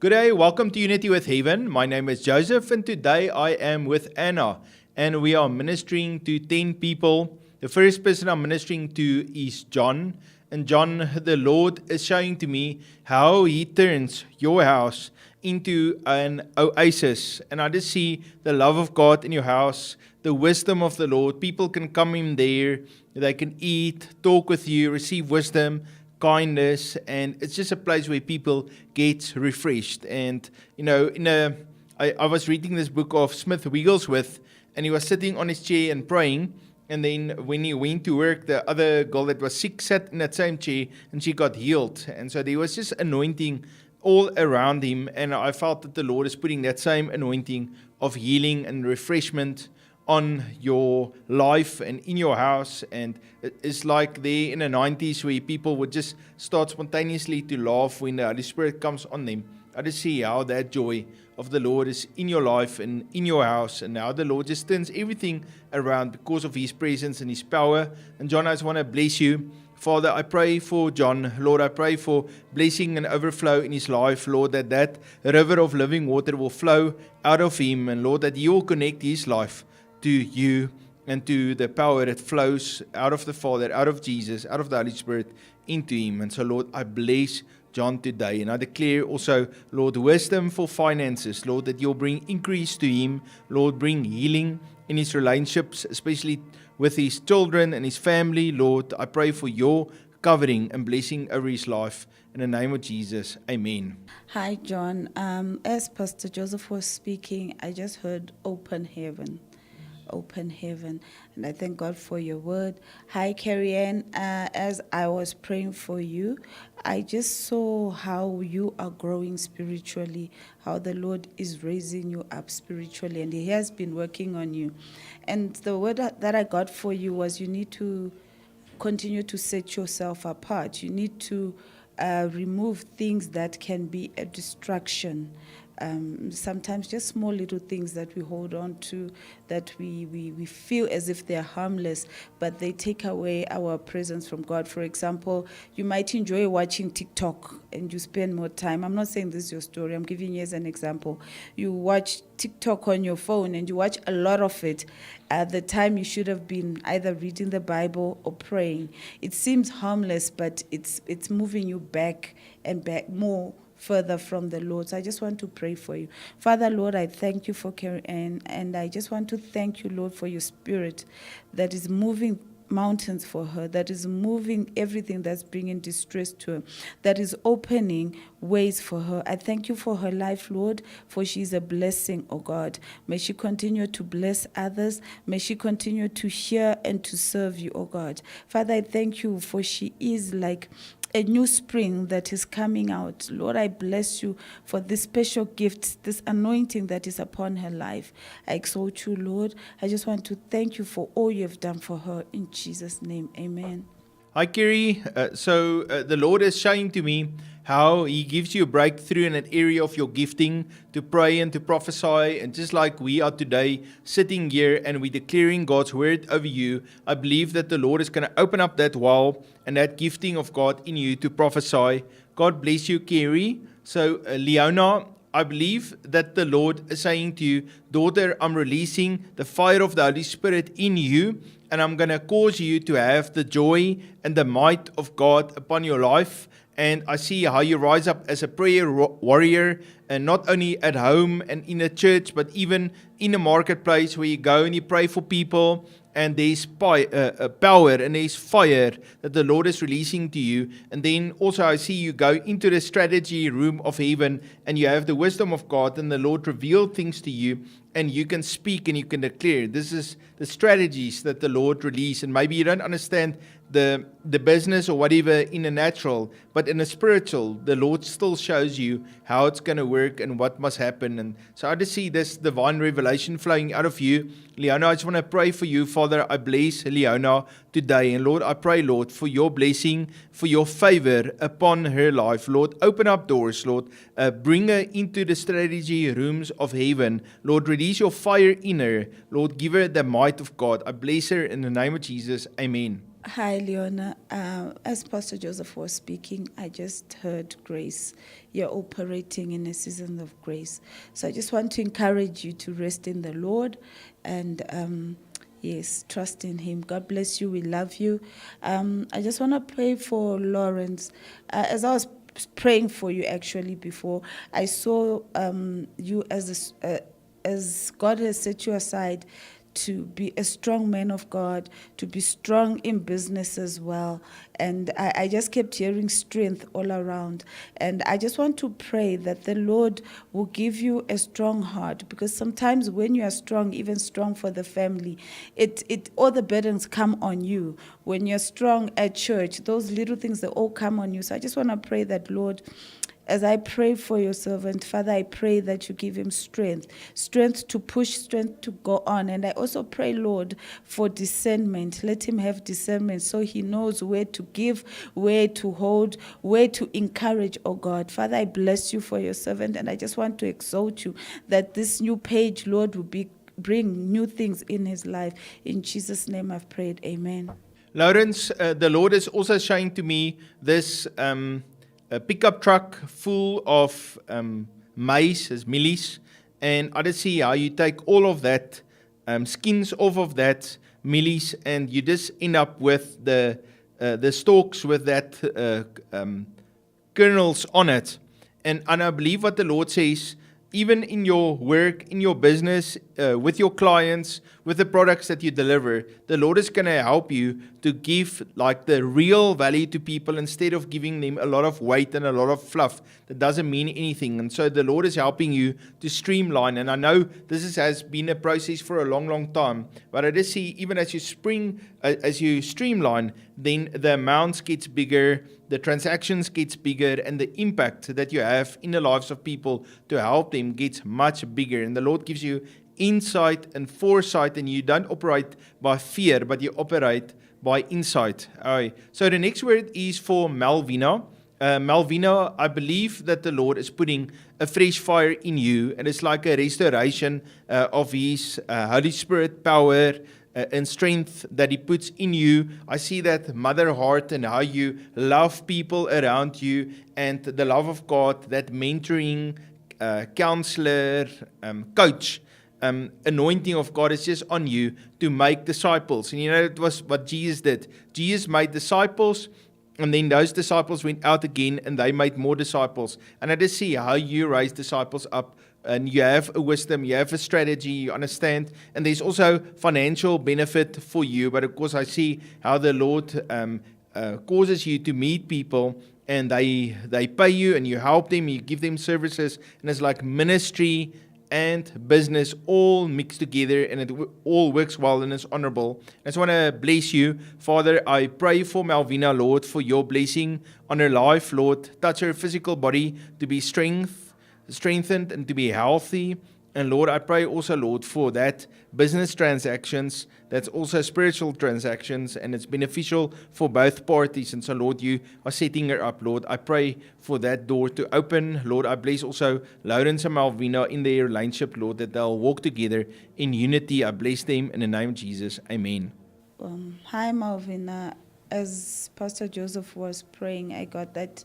Good day, welcome to Unity with Heaven. My name is Joseph, and today I am with Anna, and we are ministering to 10 people. The first person I'm ministering to is John, and John, the Lord is showing to me how He turns your house into an oasis, and I just see the love of God in your house, the wisdom of the Lord. People can come in there, they can eat, talk with you, receive wisdom, kindness, and it's just a place where people get refreshed. And I was reading this book of Smith Wigglesworth, and he was sitting on his chair and praying, and then when he went to work, the other girl that was sick sat in that same chair, and she got healed. And so there was just anointing all around him, and I felt that the Lord is putting that same anointing of healing and refreshment on your life and in your house. And it's like there in the 90s where people would just start spontaneously to laugh when the Holy Spirit comes on them. I just see how that joy of the Lord is in your life and in your house, and now the Lord just turns everything around because of His presence and His power. And John, I just want to bless you. Father, I pray for John. Lord, I pray for blessing and overflow in his life. Lord, that river of living water will flow out of him, and Lord, that you will connect his life to you and to the power that flows out of the Father, out of Jesus, out of the Holy Spirit into him. And so, Lord, I bless John today, and I declare also, Lord, wisdom for finances. Lord, that you'll bring increase to him. Lord, bring healing in his relationships, especially with his children and his family. Lord, I pray for your covering and blessing over his life. In the name of Jesus, amen. Hi, John. As Pastor Joseph was speaking, I just heard open heaven. Open heaven. And I thank God for your word. Hi, Carrie Ann. As I was praying for you, I just saw how you are growing spiritually, how the Lord is raising you up spiritually, and He has been working on you. And the word that I got for you was you need to continue to set yourself apart. You need to remove things that can be a distraction. Sometimes just small little things that we hold on to, that we feel as if they're harmless, but they take away our presence from God. For example, you might enjoy watching TikTok and you spend more time. I'm not saying this is your story. I'm giving you as an example. You watch TikTok on your phone and you watch a lot of it at the time you should have been either reading the Bible or praying. It seems harmless, but it's moving you back and back more further from the Lord. So I just want to pray for you. Father, Lord, I thank you for Carrie Ann, and I just want to thank you, Lord, for your spirit that is moving mountains for her, that is moving everything that's bringing distress to her, that is opening ways for her. I thank you for her life, Lord, for she's a blessing, oh God. May she continue to bless others. May she continue to hear and to serve you, oh God. Father, I thank you for she is like a new spring that is coming out. Lord, I bless you for this special gift, this anointing that is upon her life. I exalt you, Lord. I just want to thank you for all you have done for her. In Jesus' name, amen. Hi, Kerry. The Lord is showing to me how He gives you a breakthrough in an area of your gifting to pray and to prophesy. And just like we are today sitting here and we're declaring God's word over you, I believe that the Lord is going to open up that wall and that gifting of God in you to prophesy. God bless you, Kerry. So, Leona, I believe that the Lord is saying to you, daughter, I'm releasing the fire of the Holy Spirit in you, and I'm going to cause you to have the joy and the might of God upon your life. And I see how you rise up as a prayer warrior, and not only at home and in a church, but even in a marketplace where you go and you pray for people, and there's power and there's fire that the Lord is releasing to you. And then also I see you go into the strategy room of heaven, and you have the wisdom of God, and the Lord revealed things to you, and you can speak and you can declare. This is the strategies that the Lord released. And maybe you don't understand the business or whatever in the natural, but in the spiritual, the Lord still shows you how it's going to work and what must happen. And so I just see this divine revelation flowing out of you. Leona, I just want to pray for you. Father, I bless Leona today. And Lord, I pray, Lord, for your blessing, for your favor upon her life. Lord, open up doors, Lord. Bring her into the strategy rooms of heaven. Lord, release your fire in her. Lord, give her the might of God. I bless her in the name of Jesus. Amen. Hi, Leona. As Pastor Joseph was speaking, I just heard grace. You're operating in a season of grace. So I just want to encourage you to rest in the Lord and, yes, trust in Him. God bless you. We love you. I just want to pray for Lawrence. As I was praying for you actually before, I saw you as God has set you aside to be a strong man of God, to be strong in business as well. And I just kept hearing strength all around. And I just want to pray that the Lord will give you a strong heart, because sometimes when you are strong, even strong for the family, it all the burdens come on you. When you're strong at church, those little things, they all come on you. So I just want to pray that, Lord, as I pray for your servant, Father, I pray that you give him strength to push, strength to go on. And I also pray, Lord, for discernment. Let him have discernment so he knows where to give, where to hold, where to encourage, oh God. Father, I bless you for your servant, and I just want to exalt you that this new page, Lord, will bring new things in his life. In Jesus' name I've prayed. Amen. Lawrence, the Lord is also showing to me this a pickup truck full of maize, as mealies, and I just see how you take all of that skins off of that mealies, and you just end up with the stalks with that kernels on it. And I believe what the Lord says, even in your work, in your business, with your clients, with the products that you deliver, the Lord is going to help you to give like the real value to people instead of giving them a lot of weight and a lot of fluff that doesn't mean anything. And so the Lord is helping you to streamline. And I know has been a process for a long, long time, but I just see even as you streamline, then the amounts gets bigger, the transactions gets bigger, and the impact that you have in the lives of people to help them gets much bigger. And the Lord gives you insight and foresight, and you don't operate by fear, but you operate by insight. All right. So the next word is for Malvina. Malvina, I believe that the Lord is putting a fresh fire in you, and it's like a restoration of His Holy Spirit power and strength that He puts in you. I see that mother heart and how you love people around you, and the love of God, that mentoring, counselor, coach, anointing of God is just on you to make disciples. And you know, it was what Jesus did. Jesus made disciples, and then those disciples went out again and they made more disciples. And I just see how you raise disciples up, and you have a wisdom, you have a strategy, you understand. And there's also financial benefit for you. But of course, I see how the Lord causes you to meet people, and they pay you and you help them, you give them services. And it's like ministry and business all mixed together, and it all works well and is honorable. I just want to bless you. Father, I pray for Malvina, Lord, for your blessing on her life, Lord. Touch her physical body to be strengthened and to be healthy. And Lord, I pray also, Lord, for that business transactions, that's also spiritual transactions, and it's beneficial for both parties. And so, Lord, you are setting her up, Lord. I pray for that door to open. Lord, I bless also Lawrence and Malvina in their relationship, Lord, that they'll walk together in unity. I bless them in the name of Jesus. Amen. Hi, Malvina. As Pastor Joseph was praying, I got that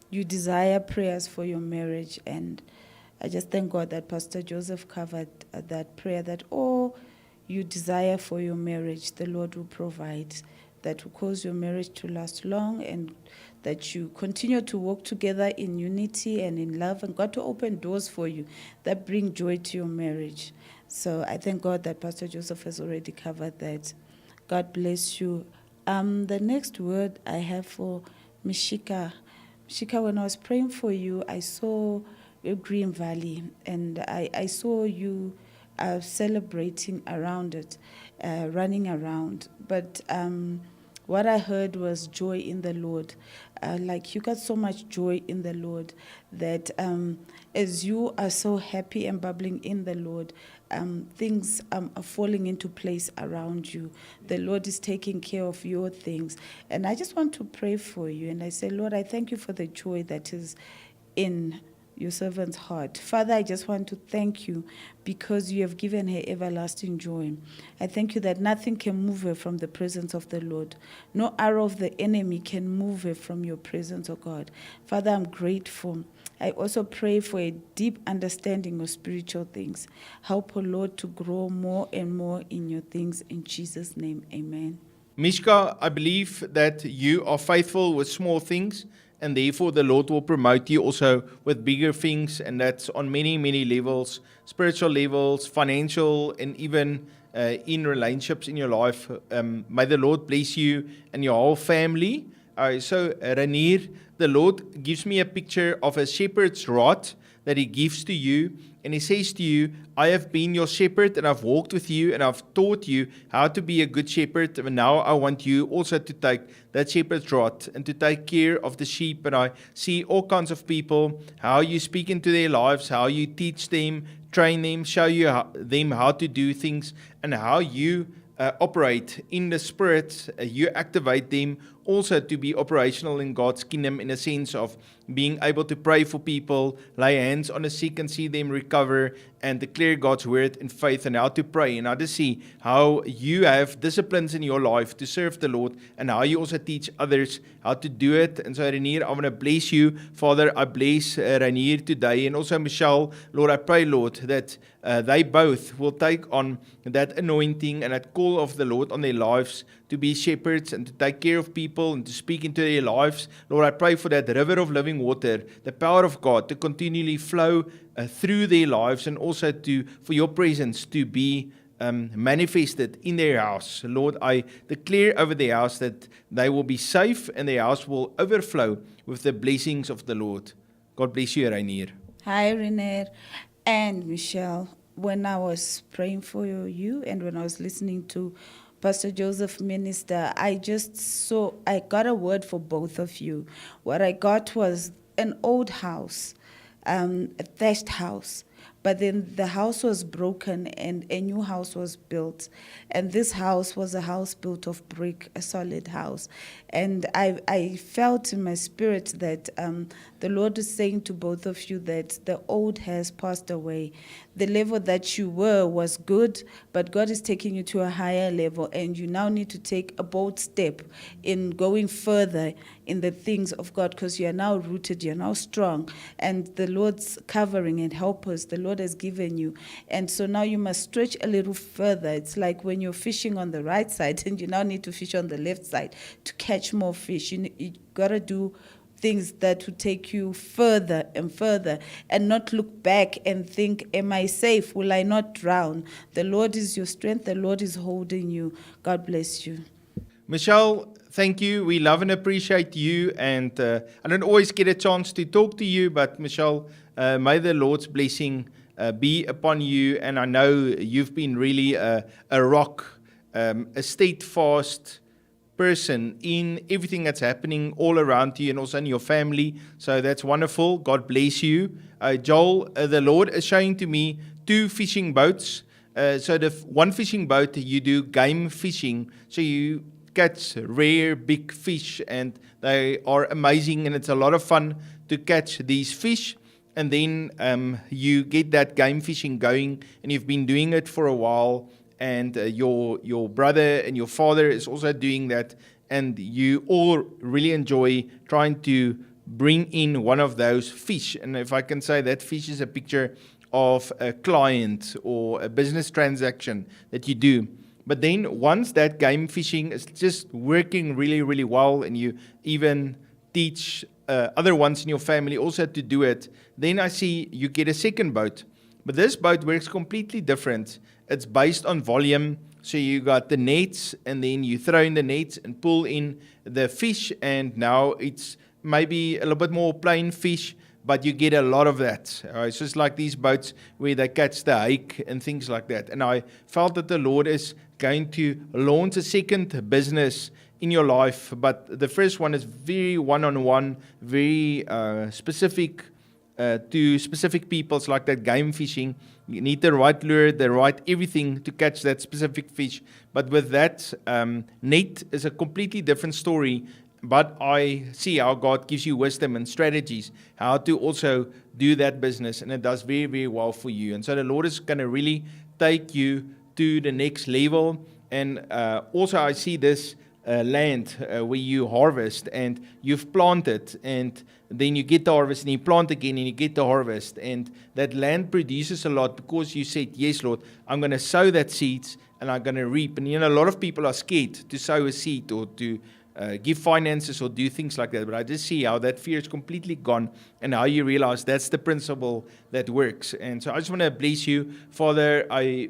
you desire prayers for your marriage, and I just thank God that Pastor Joseph covered that prayer, that all you desire for your marriage, the Lord will provide, that will cause your marriage to last long, and that you continue to walk together in unity and in love, and God to open doors for you that bring joy to your marriage. So I thank God that Pastor Joseph has already covered that. God bless you. The next word I have for Mishika. Mishika, when I was praying for you, I saw a green valley, and I saw you celebrating around it, running around. But what I heard was joy in the Lord. Like you got so much joy in the Lord that as you are so happy and bubbling in the Lord, things are falling into place around you. The Lord is taking care of your things. And I just want to pray for you. And I say, Lord, I thank you for the joy that is in your servant's heart. Father, I just want to thank you because you have given her everlasting joy. I thank you that nothing can move her from the presence of the Lord. No arrow of the enemy can move her from your presence, oh God. Father, I'm grateful. I also pray for a deep understanding of spiritual things. Help her, Lord, to grow more and more in your things. In Jesus' name, amen. Mishka, I believe that you are faithful with small things, and therefore the Lord will promote you also with bigger things, and that's on many, many levels, spiritual levels, financial, and even in relationships in your life. May the Lord bless you and your whole family. Ranier, the Lord gives me a picture of a shepherd's rod that He gives to you, and He says to you, I have been your shepherd, and I've walked with you, and I've taught you how to be a good shepherd, and now I want you also to take that shepherd's rod and to take care of the sheep. And I see all kinds of people, how you speak into their lives, how you teach them, train them, show them how to do things, and how you operate in the Spirit. You activate them also to be operational in God's kingdom, in a sense of being able to pray for people, lay hands on the sick and see them recover, and declare God's word in faith, and how to pray, and how to see how you have disciplines in your life to serve the Lord, and how you also teach others how to do it. And so, Ranier, I want to bless you. Father, I bless Ranier today, and also Michelle. Lord, I pray, Lord, that they both will take on that anointing and that call of the Lord on their lives to be shepherds and to take care of people and to speak into their lives. Lord, I pray for that river of living water, the power of God to continually flow through their lives, and also for your presence to be manifested in their house. Lord, I declare over their house that they will be safe and their house will overflow with the blessings of the Lord. God bless you, Ranier. Hi, Renee and Michelle. When I was praying for you and when I was listening to Pastor Joseph minister, I got a word for both of you. What I got was an old house, a thatched house. But then the house was broken and a new house was built. And this house was a house built of brick, a solid house. And I felt in my spirit that the Lord is saying to both of you that the old has passed away. The level that you were was good, but God is taking you to a higher level, and you now need to take a bold step in going further in the things of God, because you are now rooted, you are now strong, and the Lord's covering and helpers the Lord has given you. And so now you must stretch a little further. It's like when you're fishing on the right side and you now need to fish on the left side to catch more fish. You got to do things that will take you further and further, and not look back and think, am I safe? Will I not drown? The Lord is your strength. The Lord is holding you. God bless you. Michelle, thank you. We love and appreciate you. And I don't always get a chance to talk to you, but Michelle, may the Lord's blessing be upon you. And I know you've been really a rock, a steadfast person in everything that's happening all around you and also in your family. So that's wonderful. God bless you. Joel, the Lord is showing to me 2 fishing boats. So the one fishing boat, you do game fishing. So you catch rare big fish, and they are amazing, and it's a lot of fun to catch these fish. And then you get that game fishing going, and you've been doing it for a while, and your brother and your father is also doing that, and you all really enjoy trying to bring in one of those fish. And if I can say, that fish is a picture of a client or a business transaction that you do. But then once that game fishing is just working really, really well, and you even teach other ones in your family also to do it, then I see you get a second boat. But this boat works completely different. It's based on volume. So you got the nets, and then you throw in the nets and pull in the fish, and now it's maybe a little bit more plain fish, but you get a lot of that. It's just like these boats where they catch the hake and things like that. And I felt that the Lord is going to launch a second business in your life, but the first one is very one-on-one, very specific to specific people. It's like that game fishing. You need the right lure, the right everything to catch that specific fish. But with that net is a completely different story. But I see how God gives you wisdom and strategies, how to also do that business, and it does very, very well for you. And so the Lord is going to really take you to the next level. And also I see this land where you harvest, and you've planted, and then you get the harvest, and you plant again, and you get the harvest. And that land produces a lot because you said, yes, Lord, I'm going to sow that seeds, and I'm going to reap. And a lot of people are scared to sow a seed or to give finances or do things like that. But I just see how that fear is completely gone, and how you realize that's the principle that works. And so I just want to bless you. Father, I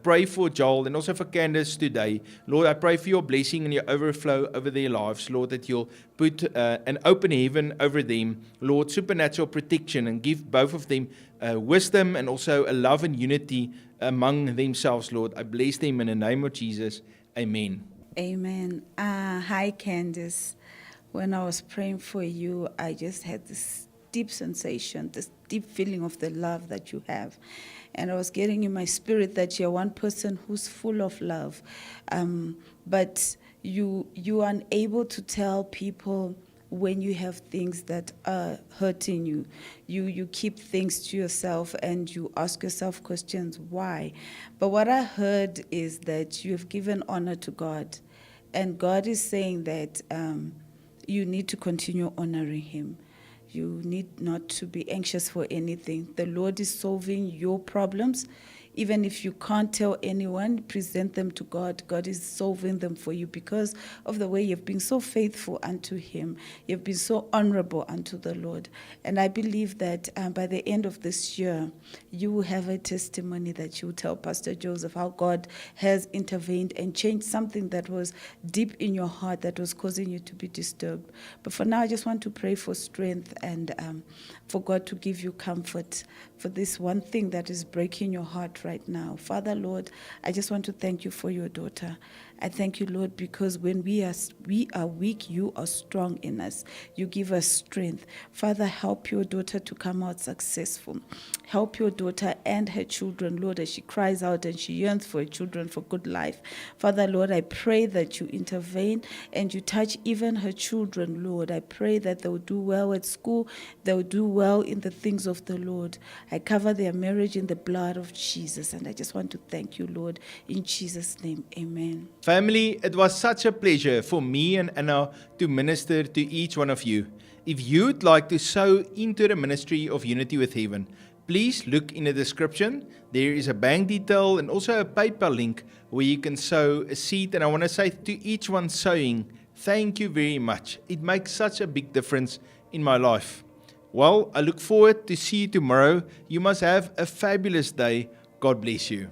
pray for Joel and also for Candace today. Lord, I pray for your blessing and your overflow over their lives. Lord, that you'll put an open heaven over them. Lord, supernatural protection, and give both of them wisdom and also a love and unity among themselves. Lord, I bless them in the name of Jesus. Amen. Amen. Hi, Candice. When I was praying for you, I just had this deep sensation, this deep feeling of the love that you have. And I was getting in my spirit that you're one person who's full of love. But you are unable to tell people when you have things that are hurting you. You keep things to yourself, and you ask yourself questions, why? But what I heard is that you have given honor to God, and God is saying that you need to continue honoring Him. You need not to be anxious for anything. The Lord is solving your problems. Even if you can't tell anyone, present them to God. God is solving them for you because of the way you've been so faithful unto Him. You've been so honorable unto the Lord. And I believe that by the end of this year, you will have a testimony that you will tell Pastor Joseph how God has intervened and changed something that was deep in your heart that was causing you to be disturbed. But for now, I just want to pray for strength and for God to give you comfort for this one thing that is breaking your heart right now. Father, Lord, I just want to thank you for your daughter. I thank you, Lord, because when we are weak, you are strong in us. You give us strength. Father, help your daughter to come out successful. Help your daughter and her children, Lord, as she cries out and she yearns for her children for good life. Father, Lord, I pray that you intervene and you touch even her children, Lord. I pray that they will do well at school. They will do well in the things of the Lord. I cover their marriage in the blood of Jesus. And I just want to thank you, Lord, in Jesus' name. Amen. Family, it was such a pleasure for me and Anna to minister to each one of you. If you'd like to sow into the ministry of Unity with Heaven, please look in the description. There is a bank detail and also a PayPal link where you can sow a seed. And I want to say to each one sowing, thank you very much. It makes such a big difference in my life. Well, I look forward to see you tomorrow. You must have a fabulous day. God bless you.